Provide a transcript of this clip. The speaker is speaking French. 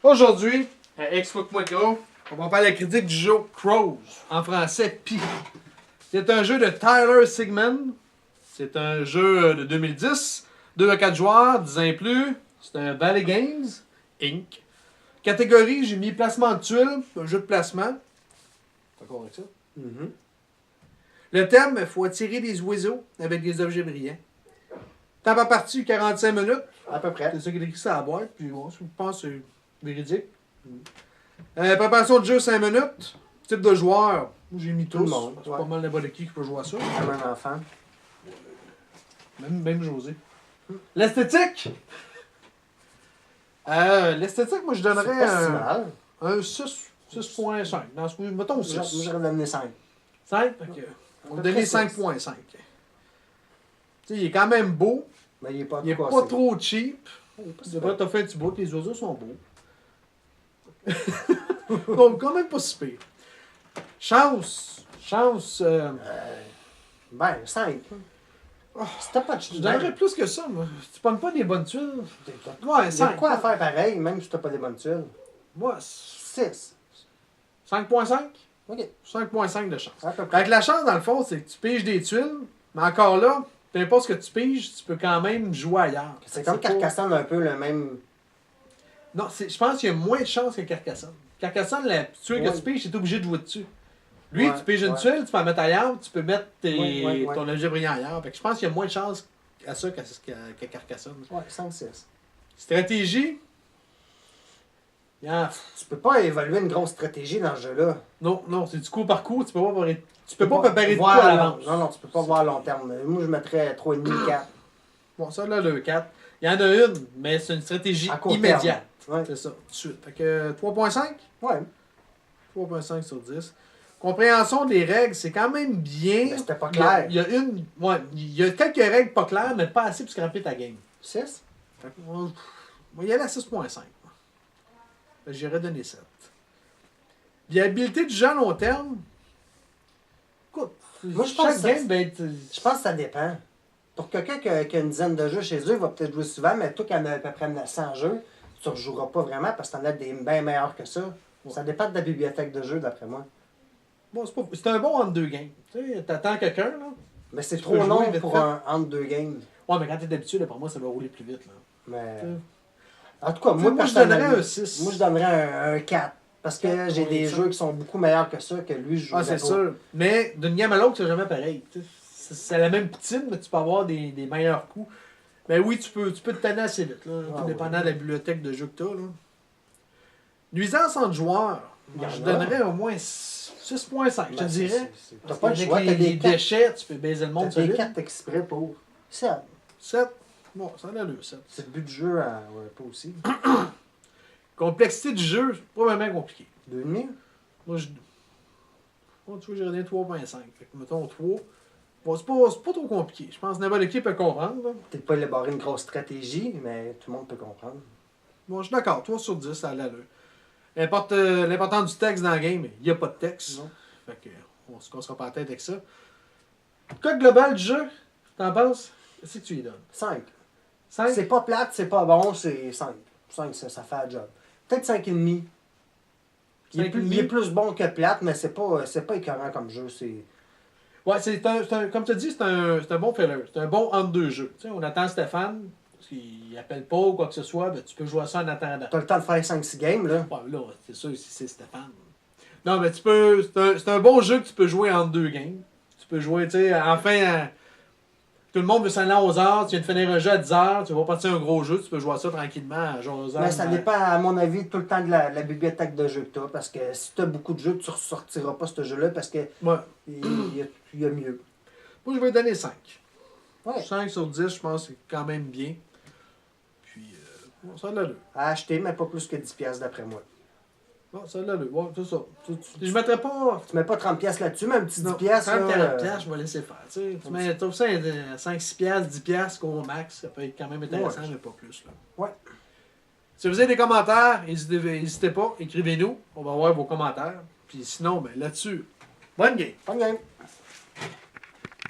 Aujourd'hui, à Xbox.com, on va faire la critique du jeu Crows, en français Pi. C'est un jeu de Tyler Sigmund. C'est un jeu de 2010, 2 à 4 joueurs, 10 ans et plus. C'est un Valley Games, Inc. Catégorie, j'ai mis placement de tuiles, un jeu de placement. D'accord avec ça? Le thème, il faut attirer des oiseaux avec des objets brillants. Temps par partie, 45 minutes. À peu près. C'est ça qui est écrit sur la boîte. Puis bon, je pense que c'est véridique. Préparation de jeu, 5 minutes. Type de joueur, j'ai mis tous. Tout le monde, C'est ouais. pas mal n'importe qui peut jouer à ça. Comme un enfant. Même José. L'esthétique! L'esthétique, moi je C'est donnerais pas si mal. un 6.5. Dans ce mettons 6. Moi, j'aurais donné 5. 5? On va donner 5.5. Tu sais, il est quand même beau. Mais il est pas Il est trop pas cassé. trop cheap. Il est pas si Tu devrais mal. t'as fait un petit bout, les oiseaux sont beaux. Donc, quand même pas si pire. Chance. Ben, 5. Si t'as pas de Je donnerais plus que ça, moi. Tu pognes pas des bonnes tuiles. Ouais, Il y a 5. de quoi à faire pareil, même si t'as pas des bonnes tuiles. Moi, 6. 5.5. OK. 5.5 de chance. À peu près. Avec la chance, dans le fond, c'est que tu piges des tuiles, mais encore là, peu importe ce que tu piges, tu peux quand même jouer ailleurs. C'est comme pas- Carcassonne, un peu le même. Non, je pense qu'il y a moins de chance que Carcassonne. Carcassonne, la tuile que Ouais. tu piges, tu es obligé de jouer dessus. Lui, Ouais, tu piges une ouais. tuile, tu peux la mettre ailleurs, tu peux mettre Ouais. ton objet brillant ailleurs. Fait que je pense qu'il y a moins de chance à ça que Carcassonne. Ouais, 5-6. Stratégie. Yeah. Tu peux pas évaluer une grosse stratégie dans ce jeu-là. Non, c'est du coup par coup, tu peux pas préparer de coup voir à long- l'avance. Non, tu peux pas voir à long terme. Moi, je mettrais 3,5, 4. Bon, ça là, le 4. Il y en a une, mais c'est une stratégie À court immédiate. terme. Ouais. C'est ça, tout de suite. Fait que 3.5? Ouais. 3.5 sur 10. Compréhension des règles, c'est quand même bien. Mais c'était pas Il y a- clair. il y a quelques règles pas claires, mais pas assez pour scraper ta game. 6? Fait que moi, il y aller à 6.5. Fait que j'irais donner 7. Viabilité du jeu à long terme. Écoute, Moi, je pense chaque que game, ben, Je pense que ça dépend. Pour quelqu'un qui a une dizaine de jeux chez eux, il va peut-être jouer souvent, mais toi qui en as à peu près 900 jeux, tu ne rejoueras pas vraiment parce que tu en as des bien meilleurs que ça. Ouais. Ça dépend de la bibliothèque de jeux, d'après moi. bon, c'est un bon entre deux games. Tu sais, t'attends quelqu'un, là. Mais c'est Tu trop peux jouer long vite pour fait. un entre deux games. Ouais, mais quand t'es d'habitude, pour moi, ça va rouler plus vite, là. Mais... Ouais. En tout cas, Moi, moi, je donnerais personnellement, un 6. moi, je donnerais un 4. Parce que j'ai des ça. jeux qui sont beaucoup meilleurs que ça, que lui, je joue Ah, c'est sûr. Mais d'une game à l'autre, c'est jamais pareil. Tu sais, c'est la même poutine, mais tu peux avoir des meilleurs coups. Mais oui, tu peux te tanner assez vite, là, Ah, tout dépendant oui. de la bibliothèque de jeux que tu as. Là. Nuisance entre joueurs, Il y en je a. donnerais au moins 6.5, je te dirais. T'as pas le Avec choix, t'as les des cartes. déchets, tu peux baiser le monde T'as des solide. cartes exprès pour. 7. 7. Bon, ça en a le 7. C'est le but du jeu, ouais, pas aussi. Complexité du jeu, c'est pas vraiment compliqué. 2,5? Moi, tu vois, j'ai donné 3.5. Fait que mettons 3. Bon, c'est pas trop compliqué. Je pense que n'importe qui peut comprendre. Là. Peut-être pas élaborer une grosse stratégie, mais tout le monde peut comprendre. Bon, je suis d'accord. 3 sur 10, ça a l'allure. L'important du texte dans le game, il n'y a pas de texte. Non. Fait que, on se cassera pas la tête avec ça. Code global du jeu, t'en penses? Qu'est-ce que tu lui donnes? 5. 5? C'est pas plate, c'est pas bon, c'est 5. 5, ça fait le job. Peut-être 5,5. Il est 5,5. plus bon que plate, mais c'est pas écœurant comme jeu. Ouais, comme tu as dit, c'est un bon filler. C'est un bon entre deux jeux. Tu sais, on attend Stéphane, s'il appelle pas ou quoi que ce soit, ben, tu peux jouer à ça en attendant. T'as le temps de faire 5-6 games, là. Ouais, là, c'est sûr si c'est Stéphane. Non, mais c'est un bon jeu que tu peux jouer entre deux games. Tu peux jouer, tu sais, enfin, tout le monde veut s'en aller à 11h, tu viens de finir un jeu à 10h, tu vas partir un gros jeu, tu peux jouer à ça tranquillement à genre 11h. Mais ça dépend, à mon avis, tout le temps de la bibliothèque de jeux que t'as. Parce que si t'as beaucoup de jeux, tu ressortiras pas ce jeu-là parce que Ouais. il y a mieux. Moi, je vais donner 5. Ouais. 5 sur 10, je pense que c'est quand même bien. Puis, bon, ça a l'allure. À acheter, mais pas plus que 10$ d'après moi. Bon, ça a l'allure. Ouais, c'est ça. Je mettrais pas. Tu mets pas 30$ là-dessus, mais un petit 10$. Non, 30 là, 40$, je vais laisser faire. Tu sais, tu mets tout ça à 5-6$, 10$ au max, ça peut être quand même intéressant, Ouais. mais pas plus. Là. Ouais. Si vous avez des commentaires, n'hésitez pas, écrivez-nous. On va voir vos commentaires. Puis sinon, ben, là-dessus, bonne game! Bonne game.